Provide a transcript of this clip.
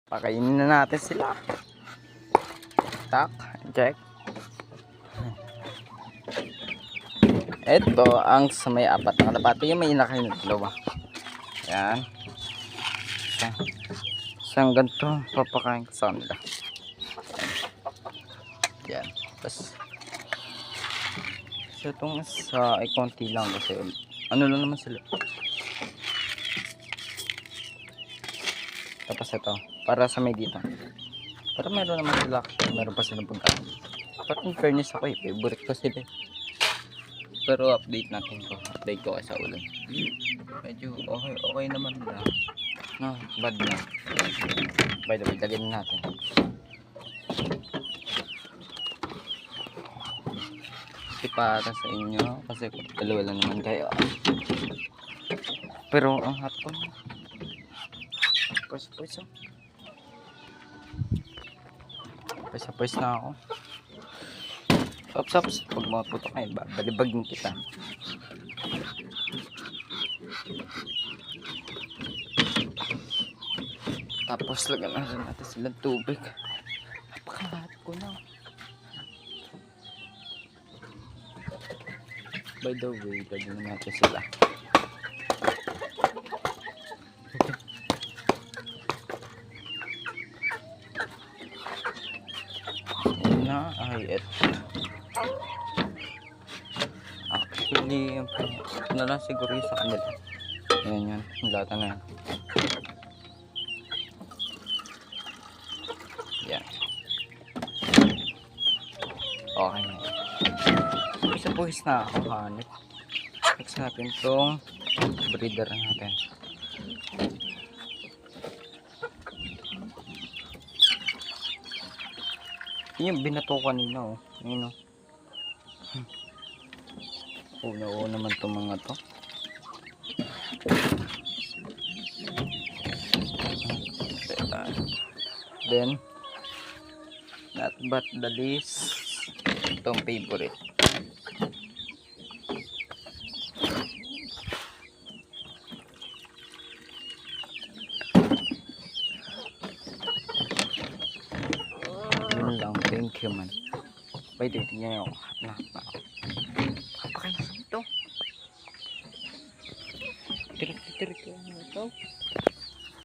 Pakainin na natin sila. Tak, check. Ito ang sa may apat na kalapati, yung may inakay na dalawa. Yan. Isang ganito papakain ko sa kanila. Yan. Tapos so itong sa ay konti lang kasi ano lang naman sila. Tapos ito para sa may dito, para meron naman sila, meron pa silang pagkain. Pero in fairness ako favorite ko sila. Pero update ko sa ulan. Medyo okay naman na. No, bad na. By the way, lagyan natin. Kasi para sa inyo, kasi dalawa lang naman kayo. Pero ang hot ko. Pwes na ako. Ops, pag maputok kayo, balibagin kita. Tapos lagyan natin silang tubig. Napakalat ko na. By the way, lagyan natin sila. Na ay actually ito na lang siguro yung sa kanila. Yan yung lata na yan. Yan okay na. Isa puhis na ako hanip. Next natin itong breeder natin. Yung binato kanina yun oo naman itong mga to. Then not but the least, itong favorite. Yun lang, thank you man. By the way, tingnan nyo ako. Kapakain sa ito. Tirik-tirik ito.